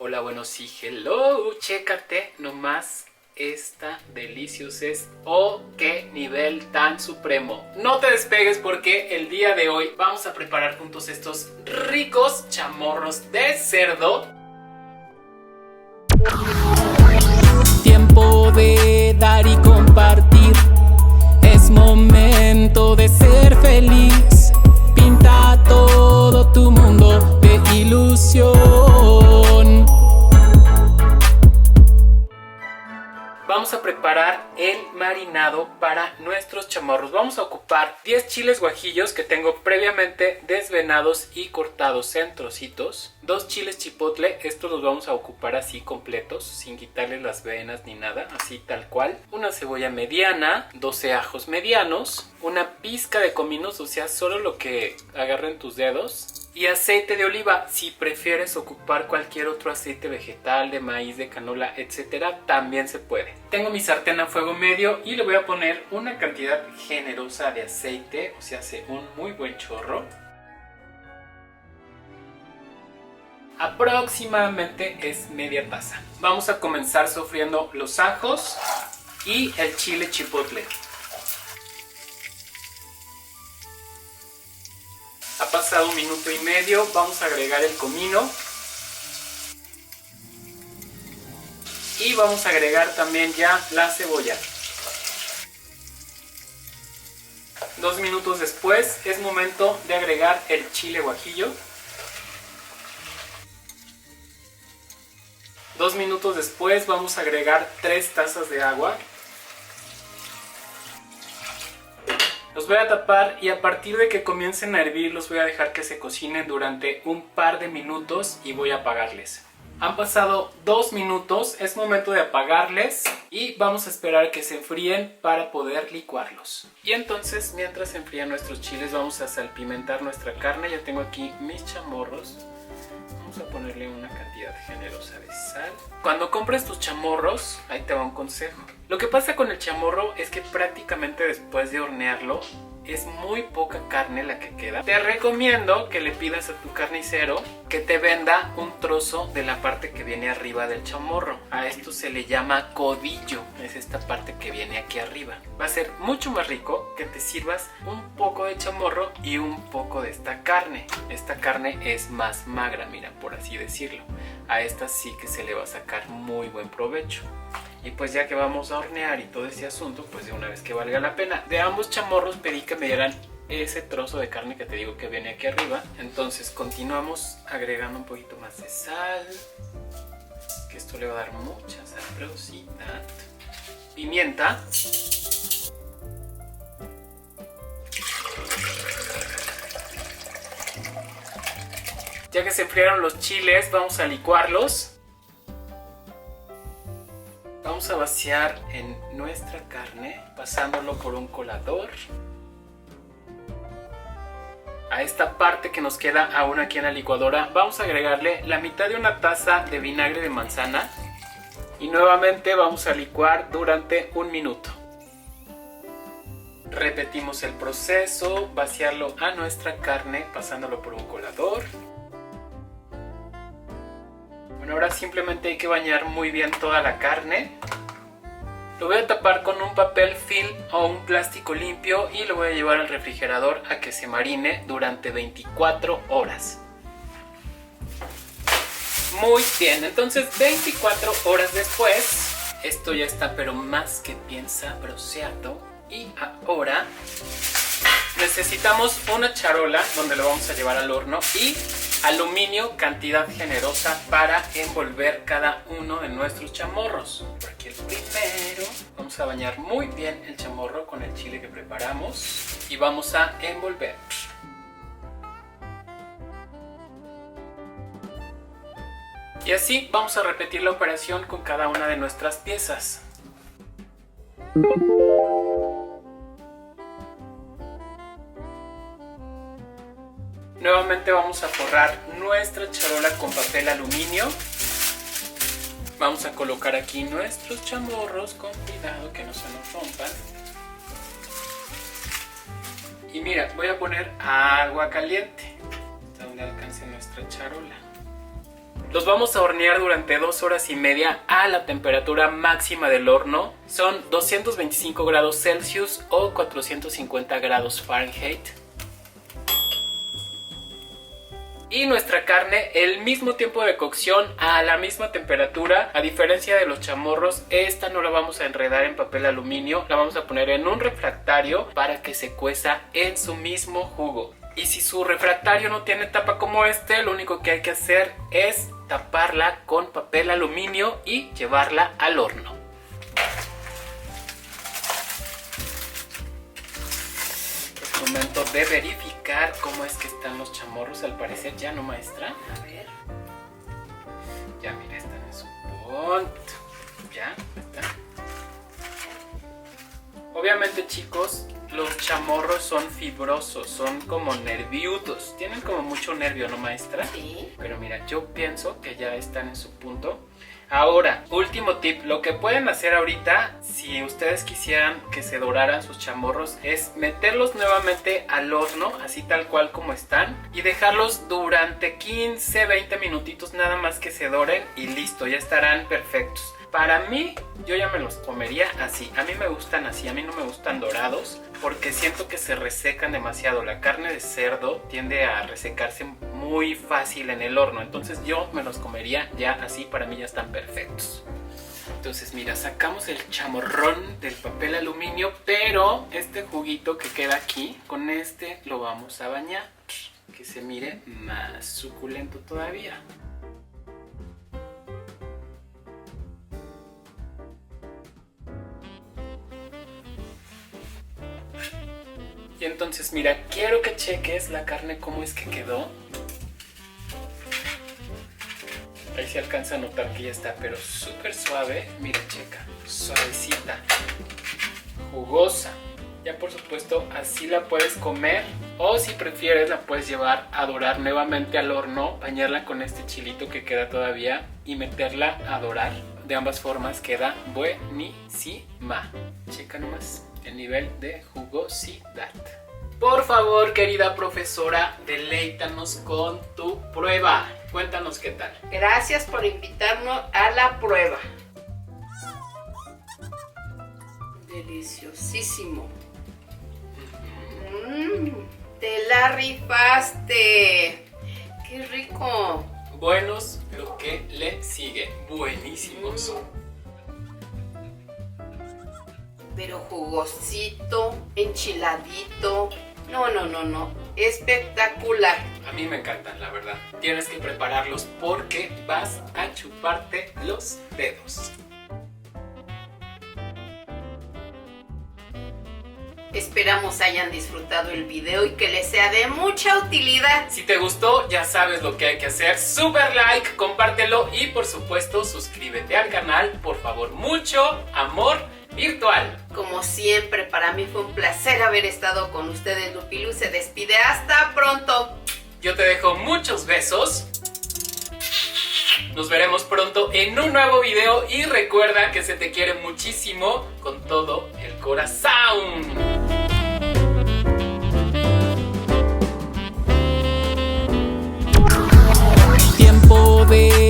Hola, bueno, sí, hello, chécate nomás esta deliciousness. Oh, qué nivel tan supremo. No te despegues porque el día de hoy vamos a preparar juntos estos ricos chamorros de cerdo. Tiempo de dar y compartir, es momento de ser feliz. Pinta todo tu mundo de ilusión. Vamos a preparar el marinado para nuestros chamorros. Vamos a ocupar 10 chiles guajillos que tengo previamente desvenados y cortados en trocitos. 2 chiles chipotle, estos los vamos a ocupar así completos, sin quitarle las venas ni nada, así tal cual. Una cebolla mediana, 12 ajos medianos, una pizca de cominos, o sea, solo lo que agarren tus dedos. Y aceite de oliva, si prefieres ocupar cualquier otro aceite vegetal, de maíz, de canola, etcétera, también se puede. Tengo mi sartén a fuego medio y le voy a poner una cantidad generosa de aceite, o sea, hace un muy buen chorro. Aproximadamente es media taza. Vamos a comenzar sofriendo los ajos y el chile chipotle. Ha pasado 1 minuto y medio, vamos a agregar el comino y vamos a agregar también ya la cebolla. 2 minutos después es momento de agregar el chile guajillo. 2 minutos después vamos a agregar 3 tazas de agua. Los voy a tapar y a partir de que comiencen a hervir los voy a dejar que se cocinen durante un par de minutos y voy a apagarles. Han pasado 2 minutos, es momento de apagarles y vamos a esperar que se enfríen para poder licuarlos. Y entonces, mientras se enfrían nuestros chiles, vamos a salpimentar nuestra carne. Ya tengo aquí mis chamorros. Vamos a ponerle una cantidad generosa de sal. Cuando compres tus chamorros, ahí te va un consejo. Lo que pasa con el chamorro es que prácticamente después de hornearlo es muy poca carne la que queda. Te recomiendo que le pidas a tu carnicero que te venda un trozo de la parte que viene arriba del chamorro. A esto se le llama codillo, es esta parte que viene aquí arriba. Va a ser mucho más rico que te sirvas un poco de chamorro y un poco de esta carne. Esta carne es más magra, mira, por así decirlo. A esta sí que se le va a sacar muy buen provecho. Y pues ya que vamos a hornear y todo ese asunto, pues de una vez que valga la pena. De ambos chamorros pedí que me dieran ese trozo de carne que te digo que viene aquí arriba. Entonces continuamos agregando un poquito más de sal, que esto le va a dar mucha sabrosita. Pimienta. Ya que se enfriaron los chiles, vamos a licuarlos. Vamos a vaciar en nuestra carne, pasándolo por un colador. A esta parte que nos queda aún aquí en la licuadora, vamos a agregarle la mitad de una taza de vinagre de manzana. Y nuevamente vamos a licuar durante 1 minuto. Repetimos el proceso, vaciarlo a nuestra carne, pasándolo por un colador. Bueno, ahora simplemente hay que bañar muy bien toda la carne. Lo voy a tapar con un papel film o un plástico limpio y lo voy a llevar al refrigerador a que se marine durante 24 horas. Muy bien, entonces 24 horas después, esto ya está pero más que bien sabroseado. Y ahora necesitamos una charola donde lo vamos a llevar al horno y aluminio, cantidad generosa para envolver cada uno de nuestros chamorros. Por aquí el primero. Vamos a bañar muy bien el chamorro con el chile que preparamos y vamos a envolver. Y así vamos a repetir la operación con cada una de nuestras piezas. Nuevamente vamos a forrar nuestra charola con papel aluminio. Vamos a colocar aquí nuestros chamorros con cuidado que no se nos rompan. Y mira, voy a poner agua caliente hasta donde alcance nuestra charola. Los vamos a hornear durante 2 horas y media a la temperatura máxima del horno. Son 225 grados Celsius o 450 grados Fahrenheit. Y nuestra carne, el mismo tiempo de cocción, a la misma temperatura. A diferencia de los chamorros, esta no la vamos a enredar en papel aluminio. La vamos a poner en un refractario para que se cueza en su mismo jugo. Y si su refractario no tiene tapa como este, lo único que hay que hacer es taparla con papel aluminio y llevarla al horno. Es momento de verificar cómo es que están los chamorros. Al parecer ya no, maestra. A ver. Ya, mira, están en su punto. Ya, está. Obviamente, chicos, los chamorros son fibrosos, son como nerviudos. Tienen como mucho nervio, ¿no, maestra? Sí. Pero mira, yo pienso que ya están en su punto. Ahora, último tip, lo que pueden hacer ahorita, si ustedes quisieran que se doraran sus chamorros, es meterlos nuevamente al horno, así tal cual como están, y dejarlos durante 15-20 minutitos nada más que se doren y listo, ya estarán perfectos. Para mí, yo ya me los comería así. A mí me gustan así, a mí no me gustan dorados porque siento que se resecan demasiado. La carne de cerdo tiende a resecarse muy fácil en el horno, entonces yo me los comería ya así, para mí ya están perfectos. Entonces mira, sacamos el chamorrón del papel aluminio, pero este juguito que queda aquí, con este lo vamos a bañar, que se mire más suculento todavía. Y entonces mira, quiero que cheques la carne cómo es que quedó. Ahí se alcanza a notar que ya está, pero súper suave. Mira, checa, suavecita, jugosa. Ya por supuesto así la puedes comer, o si prefieres la puedes llevar a dorar nuevamente al horno, bañarla con este chilito que queda todavía y meterla a dorar. De ambas formas queda buenísima. Checa nomás el nivel de jugosidad. Por favor, querida profesora, deleítanos con tu prueba. Cuéntanos qué tal. Gracias por invitarnos a la prueba. Deliciosísimo. Te la rifaste. Qué rico. Buenos lo que le sigue. Buenísimos. Pero jugosito, enchiladito. No. Espectacular. A mí me encantan, la verdad. Tienes que prepararlos porque vas a chuparte los dedos. Esperamos hayan disfrutado el video y que les sea de mucha utilidad. Si te gustó, ya sabes lo que hay que hacer. Super like, compártelo y por supuesto suscríbete al canal. Por favor, mucho amor virtual. Como siempre, para mí fue un placer haber estado con ustedes. Lupilú se despide. Hasta pronto. Yo te dejo muchos besos. Nos veremos pronto en un nuevo video y recuerda que se te quiere muchísimo con todo el corazón. Tiempo de